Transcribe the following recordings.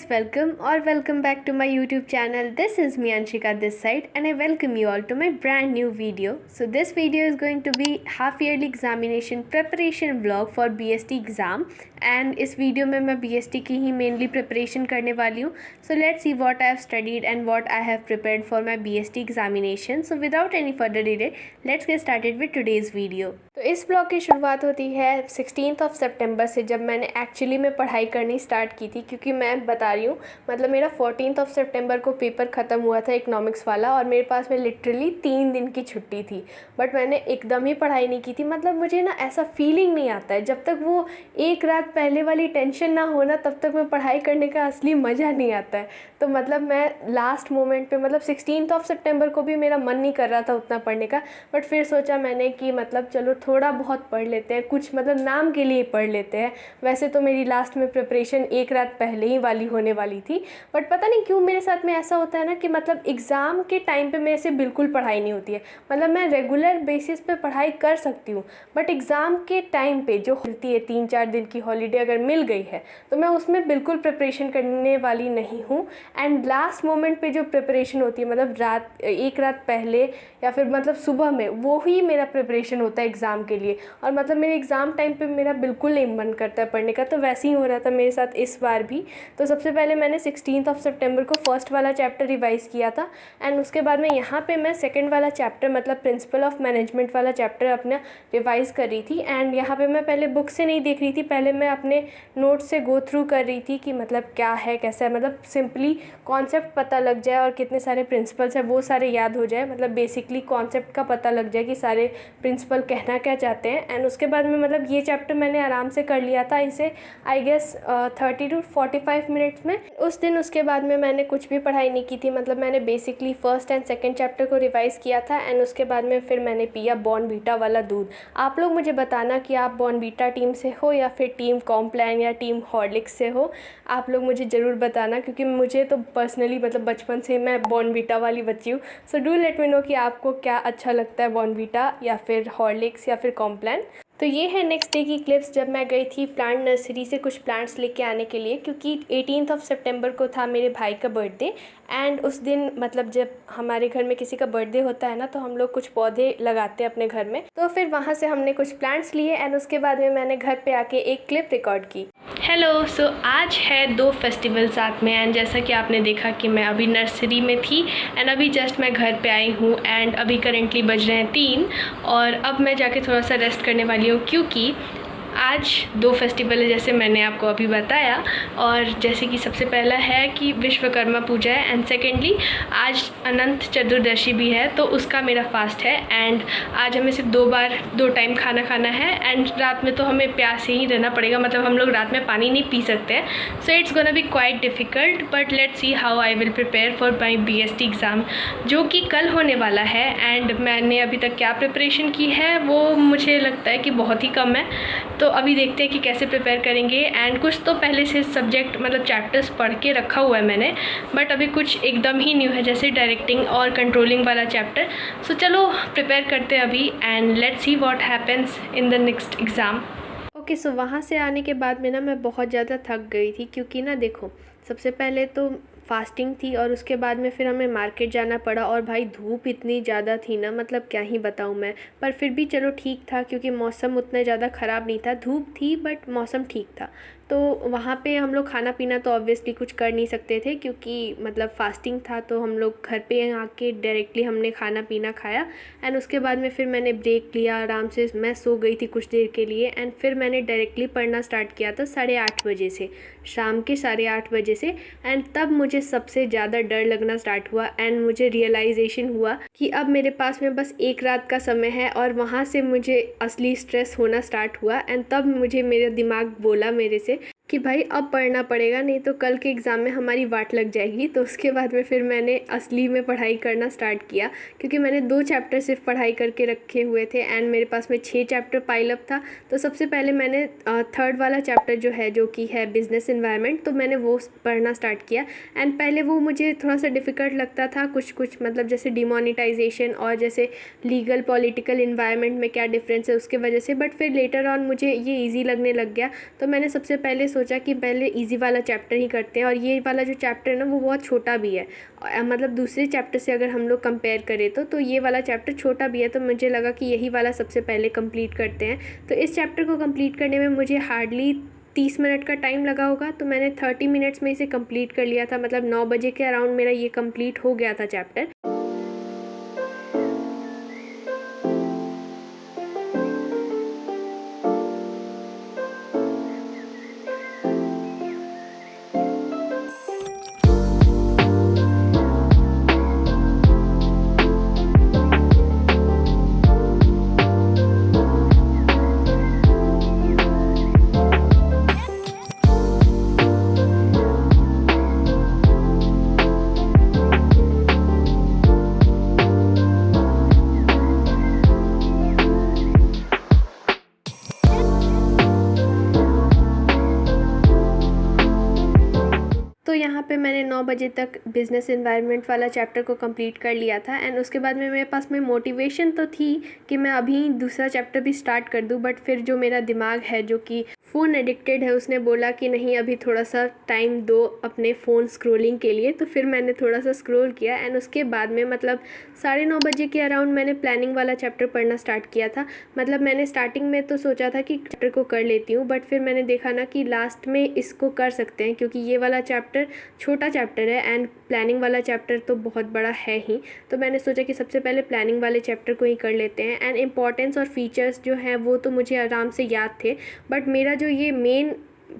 guys, welcome back to my YouTube channel. This is me Anshika this side and I welcome you all to my brand new video. So this video is going to be half yearly examination preparation vlog for BST exam and इस video में मैं BST की ही mainly preparation करने वाली हूँ. So let's see what I have studied and what I have prepared for my BST examination. So without any further delay, let's get started with today's video. तो इस blog की शुरुआत होती है 16 सितंबर से, जब मैंने एक्चुअली में पढ़ाई करनी स्टार्ट की थी. क्योंकि मैं बता रही हूँ, मतलब मेरा 14 सितंबर को पेपर ख़त्म हुआ था इकोनॉमिक्स वाला और मेरे पास में लिटरली 3 दिन की छुट्टी थी. बट मैंने एकदम ही पढ़ाई नहीं की थी. मतलब मुझे ना ऐसा फीलिंग नहीं आता है, जब तक वो एक रात पहले वाली टेंशन ना हो ना, तब तक मैं पढ़ाई करने का असली मज़ा नहीं आता है. तो मतलब मैं लास्ट मोमेंट पे, मतलब 16 सितंबर को भी मेरा मन नहीं कर रहा था उतना पढ़ने का. बट फिर सोचा मैंने कि मतलब चलो थोड़ा बहुत पढ़ लेते हैं, कुछ मतलब नाम के लिए पढ़ लेते हैं. वैसे तो मेरी लास्ट में प्रिपरेशन एक रात पहले ही वाली होने वाली थी. बट पता नहीं क्यों मेरे साथ में ऐसा होता है ना कि मतलब एग्ज़ाम के टाइम पे मेरे से बिल्कुल पढ़ाई नहीं होती है. मतलब मैं रेगुलर बेसिस पे पढ़ाई कर सकती हूँ, बट एग्ज़ाम के टाइम पे जो मिलती है 3-4 दिन की हॉलीडे अगर मिल गई है तो मैं उसमें बिल्कुल प्रिपरेशन करने वाली नहीं हूँ. एंड लास्ट मोमेंट पे जो प्रिपरेशन होती है, मतलब एक रात पहले या फिर मतलब सुबह में, वो ही मेरा प्रिपरेशन होता है एग्ज़ाम के लिए. और मतलब मेरे एग्ज़ाम टाइम पे मेरा बिल्कुल नहीं मन करता है पढ़ने का. तो वैसे ही हो रहा था मेरे साथ इस बार भी. तो सबसे पहले मैंने 16 सितंबर को फर्स्ट वाला चैप्टर रिवाइज़ किया था एंड उसके बाद में यहाँ पे मैं सेकंड वाला चैप्टर, मतलब प्रिंसिपल ऑफ मैनेजमेंट वाला चैप्टर अपना रिवाइज़ कर रही थी. एंड यहाँ पे मैं पहले बुक से नहीं देख रही थी, पहले मैं अपने नोट्स से गो थ्रू कर रही थी कि मतलब क्या है कैसा है, मतलब सिंपली कॉन्सेप्ट पता लग जाए और कितने सारे प्रिंसिपल्स हैं वो सारे याद हो जाए. मतलब बेसिकली कॉन्सेप्ट का पता लग जाए कि सारे प्रिंसिपल कहना क्या चाहते हैं. एंड उसके बाद में मतलब ये चैप्टर मैंने आराम से कर लिया था, इसे आई गेस 30 to 45 मिनट्स में. उस दिन उसके बाद में मैंने कुछ भी पढ़ाई नहीं की थी. मतलब मैंने basically first and second chapter को रिवाइज़ किया था एंड उसके बाद में फिर मैंने पिया बॉर्नवीटा वाला दूध. आप लोग मुझे बताना कि आप बॉर्नवीटा टीम से हो या फिर टीम कॉम्प्लान या टीम हॉर्लिक्स से हो. आप लोग मुझे ज़रूर बताना, क्योंकि मुझे तो पर्सनली मतलब बचपन से मैं बॉर्नवीटा वाली बच्ची हूँ. So do let me know कि आपको क्या अच्छा लगता है, बॉर्नवीटा या फिर हॉर्लिक्स या फिर कॉम्प्लान. तो ये है नेक्स्ट डे की क्लिप्स, जब मैं गई थी प्लांट नर्सरी से कुछ प्लांट्स लेके आने के लिए. क्योंकि 18 सितंबर को था मेरे भाई का बर्थडे एंड उस दिन मतलब जब हमारे घर में किसी का बर्थडे होता है ना, तो हम लोग कुछ पौधे लगाते हैं अपने घर में. तो फिर वहाँ से हमने कुछ प्लांट्स लिए एंड उसके बाद में मैंने घर पे आके एक क्लिप रिकॉर्ड की. हेलो, सो आज है 2 फेस्टिवल साथ में एंड जैसा कि आपने देखा कि मैं अभी नर्सरी में थी एंड अभी जस्ट मैं घर पे आई हूँ एंड अभी करेंटली बज रहे हैं 3 और अब मैं जाके थोड़ा सा रेस्ट करने वाली हूँ. क्योंकि आज 2 फेस्टिवल है जैसे मैंने आपको अभी बताया. और जैसे कि सबसे पहला है कि विश्वकर्मा पूजा है एंड सेकेंडली आज अनंत चतुर्दशी भी है, तो उसका मेरा फास्ट है. एंड आज हमें सिर्फ 2 टाइम खाना खाना है एंड रात में तो हमें प्यासे ही रहना पड़ेगा. मतलब हम लोग रात में पानी नहीं पी सकते हैं. So it's gonna be quite difficult, but let's see how I will prepare for my BST exam जो कि कल होने वाला है. एंड मैंने अभी तक क्या प्रिपरेशन की है वो मुझे लगता है कि बहुत ही कम है. तो अभी देखते हैं कि कैसे प्रिपेयर करेंगे. एंड कुछ तो पहले से सब्जेक्ट मतलब चैप्टर्स पढ़ के रखा हुआ है मैंने, बट अभी कुछ एकदम ही न्यू है जैसे डायरेक्टिंग और कंट्रोलिंग वाला चैप्टर. सो चलो प्रिपेयर करते हैं अभी and let's see what happens in the next exam. Okay, so वहाँ से आने के बाद में ना मैं बहुत ज़्यादा थक गई थी. क्योंकि ना देखो, सबसे पहले तो फास्टिंग थी और उसके बाद में फिर हमें मार्केट जाना पड़ा और भाई धूप इतनी ज़्यादा थी ना, मतलब क्या ही बताऊँ मैं. पर फिर भी चलो ठीक था क्योंकि मौसम उतना ज़्यादा ख़राब नहीं था. धूप थी बट मौसम ठीक था. तो वहाँ पे हम लोग खाना पीना तो ऑब्वियसली कुछ कर नहीं सकते थे क्योंकि मतलब फास्टिंग था. तो हम लोग घर पे आके डायरेक्टली हमने खाना पीना खाया एंड उसके बाद में फिर मैंने ब्रेक लिया आराम से. मैं सो गई थी कुछ देर के लिए एंड फिर मैंने डायरेक्टली पढ़ना स्टार्ट किया था 8:30 बजे से, शाम के 8:30 बजे से. एंड तब मुझे सबसे ज़्यादा डर लगना स्टार्ट हुआ एंड मुझे रियलाइजेशन हुआ कि अब मेरे पास में बस एक रात का समय है. और वहाँ से मुझे असली स्ट्रेस होना स्टार्ट हुआ एंड तब मुझे मेरा दिमाग बोला मेरे से कि भाई अब पढ़ना पड़ेगा, नहीं तो कल के एग्ज़ाम में हमारी वाट लग जाएगी. तो उसके बाद में फिर मैंने असली में पढ़ाई करना स्टार्ट किया क्योंकि मैंने 2 चैप्टर सिर्फ पढ़ाई करके रखे हुए थे एंड मेरे पास में 6 चैप्टर पाइल अप था. तो सबसे पहले मैंने थर्ड वाला चैप्टर जो कि है बिज़नेस इन्वायरमेंट, तो मैंने वो पढ़ना स्टार्ट किया. एंड पहले वो मुझे थोड़ा सा डिफ़िकल्ट लगता था कुछ मतलब जैसे डिमोनेटाइजेशन और जैसे लीगल पॉलिटिकल इन्वायरमेंट में क्या डिफरेंस है उसके वजह से. बट फिर लेटर ऑन मुझे ये ईजी लगने लग गया. तो मैंने सबसे पहले सोचा कि पहले इजी वाला चैप्टर ही करते हैं, और ये वाला जो चैप्टर है ना वो बहुत छोटा भी है, मतलब दूसरे चैप्टर से अगर हम लोग कंपेयर करें तो ये वाला चैप्टर छोटा भी है। तो मुझे लगा कि यही वाला सबसे पहले कंप्लीट करते हैं। तो इस चैप्टर को कंप्लीट करने में मुझे हार्डली 30 मिनट का टाइम लगा होगा। तो मैंने 30 मिनट्स में इसे कंप्लीट कर लिया था, मतलब 9 बजे के अराउंड मेरा ये कंप्लीट हो गया था चैप्टर। तो यहाँ पे मैंने 9 बजे तक बिज़नेस एनवायरनमेंट वाला चैप्टर को कंप्लीट कर लिया था। एंड उसके बाद में मेरे पास में मोटिवेशन तो थी कि मैं अभी दूसरा चैप्टर भी स्टार्ट कर दूँ, बट फिर जो मेरा दिमाग है जो कि फ़ोन एडिक्टेड है उसने बोला कि नहीं, अभी थोड़ा सा टाइम दो अपने फ़ोन स्क्रॉलिंग के लिए। तो फिर मैंने थोड़ा सा स्क्रॉल किया एंड उसके बाद में मतलब 9:30 बजे के अराउंड मैंने प्लानिंग वाला चैप्टर पढ़ना स्टार्ट किया था। मतलब मैंने स्टार्टिंग में तो सोचा था कि चैप्टर को कर लेती हूँ, बट फिर मैंने देखा ना कि लास्ट में इसको कर सकते हैं, क्योंकि ये वाला चैप्टर छोटा चैप्टर है एंड प्लानिंग वाला चैप्टर तो बहुत बड़ा है ही। तो मैंने सोचा कि सबसे पहले प्लानिंग वाले चैप्टर को ही कर लेते हैं। एंड इम्पॉर्टेंस और फीचर्स जो हैं वो तो मुझे आराम से याद थे, बट मेरा जो ये मेन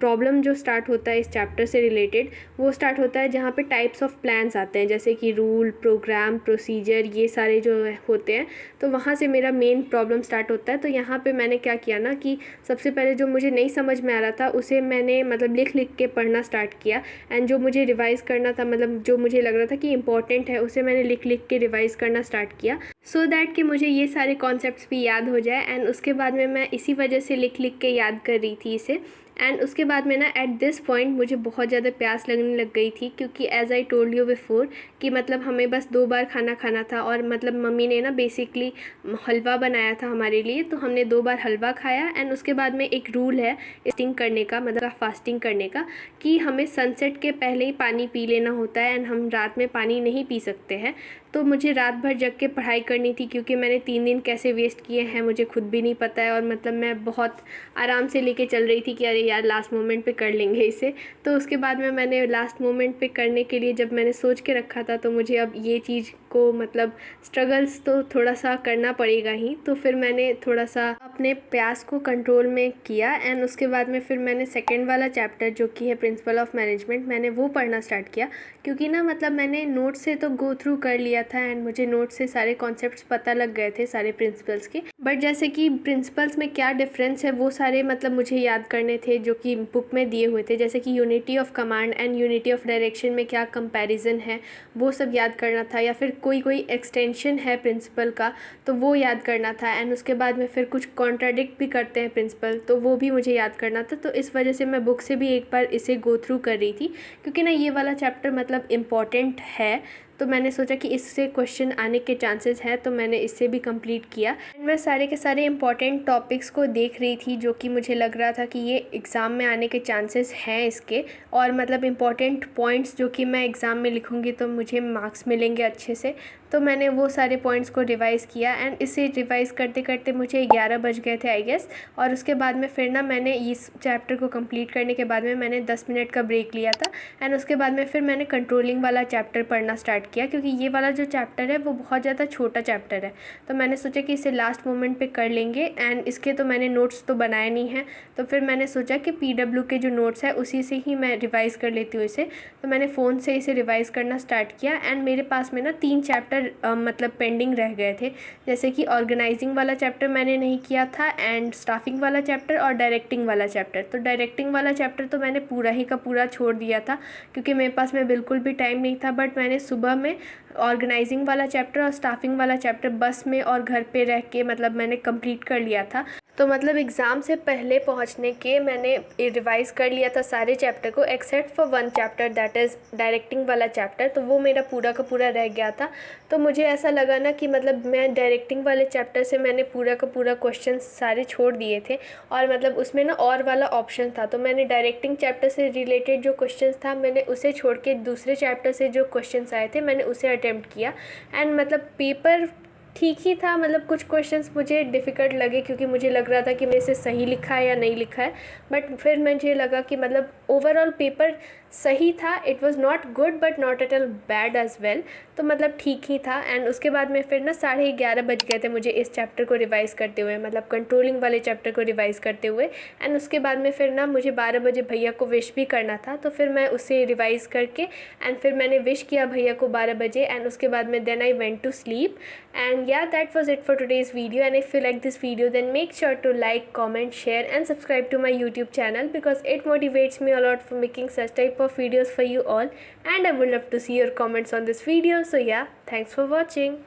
प्रॉब्लम जो स्टार्ट होता है इस चैप्टर से रिलेटेड, वो स्टार्ट होता है जहाँ पे टाइप्स ऑफ प्लान्स आते हैं, जैसे कि रूल, प्रोग्राम, प्रोसीजर, ये सारे जो होते हैं। तो वहाँ से मेरा मेन प्रॉब्लम स्टार्ट होता है। तो यहाँ पे मैंने क्या किया ना कि सबसे पहले जो मुझे नहीं समझ में आ रहा था उसे मैंने मतलब लिख लिख के पढ़ना स्टार्ट किया। एंड जो मुझे रिवाइज़ करना था, मतलब जो मुझे लग रहा था कि इंपॉर्टेंट है, उसे मैंने लिख लिख के रिवाइज़ करना स्टार्ट किया, सो दैट कि मुझे ये सारे कॉन्सेप्ट्स भी याद हो जाए। एंड उसके बाद में मैं इसी वजह से लिख लिख के याद कर रही थी इसे। एंड उसके बाद में ना एट दिस पॉइंट मुझे बहुत ज़्यादा प्यास लगने लग गई थी, क्योंकि as I told you before कि मतलब हमें बस 2 बार खाना खाना था, और मतलब मम्मी ने ना बेसिकली हलवा बनाया था हमारे लिए, तो हमने 2 बार हलवा खाया। एंड उसके बाद में एक रूल है फास्टिंग करने का, मतलब फास्टिंग करने का, कि हमें सनसेट के पहले ही पानी पी लेना होता है एंड हम रात में पानी नहीं पी सकते हैं। तो मुझे रात भर जग के पढ़ाई करनी थी, क्योंकि मैंने 3 दिन कैसे वेस्ट किए हैं मुझे खुद भी नहीं पता है। और मतलब मैं बहुत आराम से लेके चल रही थी कि अरे यार लास्ट मोमेंट पे कर लेंगे इसे। तो उसके बाद में मैंने लास्ट मोमेंट पे करने के लिए जब मैंने सोच के रखा था, तो मुझे अब ये चीज़ को मतलब स्ट्रगल्स तो थोड़ा सा करना पड़ेगा ही। तो फिर मैंने थोड़ा सा अपने प्यास को कंट्रोल में किया। एंड उसके बाद में फिर मैंने सेकेंड वाला चैप्टर जो कि है प्रिंसिपल ऑफ मैनेजमेंट, मैंने वो पढ़ना स्टार्ट किया, क्योंकि ना मतलब मैंने नोट से तो गो थ्रू कर लिया था एंड मुझे नोट से सारे कॉन्सेप्ट्स पता लग गए थे सारे प्रिंसिपल्स के। बट जैसे कि प्रिंसिपल्स में क्या डिफरेंस है वो सारे मतलब मुझे याद करने थे जो कि बुक में दिए हुए थे, जैसे कि unity of command and unity of direction में क्या कंपैरिजन है वो सब याद करना था, या फिर कोई एक्सटेंशन है प्रिंसिपल का तो वो याद करना था। एंड उसके बाद में फिर कुछ कॉन्ट्राडिक्ट भी करते हैं प्रिंसिपल, तो वो भी मुझे याद करना था। तो इस वजह से मैं बुक से भी एक बार इसे गो थ्रू कर रही थी, क्योंकि ना ये वाला चैप्टर मतलब इम्पॉर्टेंट है। तो मैंने सोचा कि इससे क्वेश्चन आने के चांसेस हैं, तो मैंने इससे भी कंप्लीट किया। मैं सारे के सारे इंपॉर्टेंट टॉपिक्स को देख रही थी जो कि मुझे लग रहा था कि ये एग्ज़ाम में आने के चांसेस हैं इसके, और मतलब इंपॉर्टेंट पॉइंट्स जो कि मैं एग्ज़ाम में लिखूंगी तो मुझे मार्क्स मिलेंगे अच्छे से। तो मैंने वो सारे पॉइंट्स को रिवाइज़ किया एंड इसे रिवाइज़ करते करते मुझे 11 बज गए थे आई गेस। और उसके बाद में फिर ना मैंने इस चैप्टर को कंप्लीट करने के बाद में मैंने 10 मिनट का ब्रेक लिया था। एंड उसके बाद में फिर मैंने कंट्रोलिंग वाला चैप्टर पढ़ना स्टार्ट किया, क्योंकि ये वाला जो चैप्टर है वो बहुत ज़्यादा छोटा चैप्टर है। तो मैंने सोचा कि इसे लास्ट मोमेंट पे कर लेंगे। एंड इसके तो मैंने नोट्स तो बनाए नहीं हैं, तो फिर मैंने सोचा कि PW के जो नोट्स है उसी से ही मैं रिवाइज़ कर लेती हूँ इसे। तो मैंने फ़ोन से इसे रिवाइज़ करना स्टार्ट किया। एंड मेरे पास में ना 3 चैप्टर मतलब पेंडिंग रह गए थे, जैसे कि ऑर्गेनाइजिंग वाला चैप्टर मैंने नहीं किया था, एंड स्टाफिंग वाला चैप्टर और डायरेक्टिंग वाला चैप्टर। तो डायरेक्टिंग वाला चैप्टर तो मैंने पूरा ही का पूरा छोड़ दिया था, क्योंकि मेरे पास में बिल्कुल भी टाइम नहीं था। बट मैंने सुबह में ऑर्गेनाइजिंग वाला चैप्टर और स्टाफिंग वाला चैप्टर बस में और घर पे रह के मतलब मैंने कंप्लीट कर लिया था। तो मतलब एग्ज़ाम से पहले पहुंचने के मैंने रिवाइज़ कर लिया था सारे चैप्टर को except for one chapter, that is directing वाला चैप्टर। तो वो मेरा पूरा का पूरा रह गया था। तो मुझे ऐसा लगा ना कि मतलब मैं डायरेक्टिंग वाले चैप्टर से मैंने पूरा का पूरा क्वेश्चन सारे छोड़ दिए थे और मतलब उसमें ना और वाला ऑप्शन था। तो मैंने डायरेक्टिंग चैप्टर से रिलेटेड जो क्वेश्चन था मैंने उसे छोड़ के दूसरे चैप्टर से जो क्वेश्चन आए थे मैंने उसे अटैम्प्ट किया। एंड मतलब पेपर ठीक ही था, मतलब कुछ क्वेश्चंस मुझे डिफ़िकल्ट लगे क्योंकि मुझे लग रहा था कि मैं इसे सही लिखा है या नहीं लिखा है। बट फिर मुझे लगा कि मतलब ओवरऑल पेपर सही था। It was not good but not at all bad as well. तो मतलब ठीक ही था। एंड उसके बाद में फिर ना 11:30 बज गए थे मुझे इस चैप्टर को रिवाइज़ करते हुए, मतलब कंट्रोलिंग वाले चैप्टर को रिवाइज़ करते हुए। एंड उसके बाद में फिर ना मुझे 12 बजे भैया को विश भी करना था। तो फिर मैं उसे रिवाइज़ करके एंड फिर मैंने विश किया भैया को 12 बजे। एंड उसके बाद में then I went to sleep. And yeah, that was it for today's video. And if you like this video, then make sure to like, comment, share and subscribe to my YouTube channel because it motivates me a lot for making such type of videos for you all. And I would love to see your comments on this video. So yeah, thanks for watching.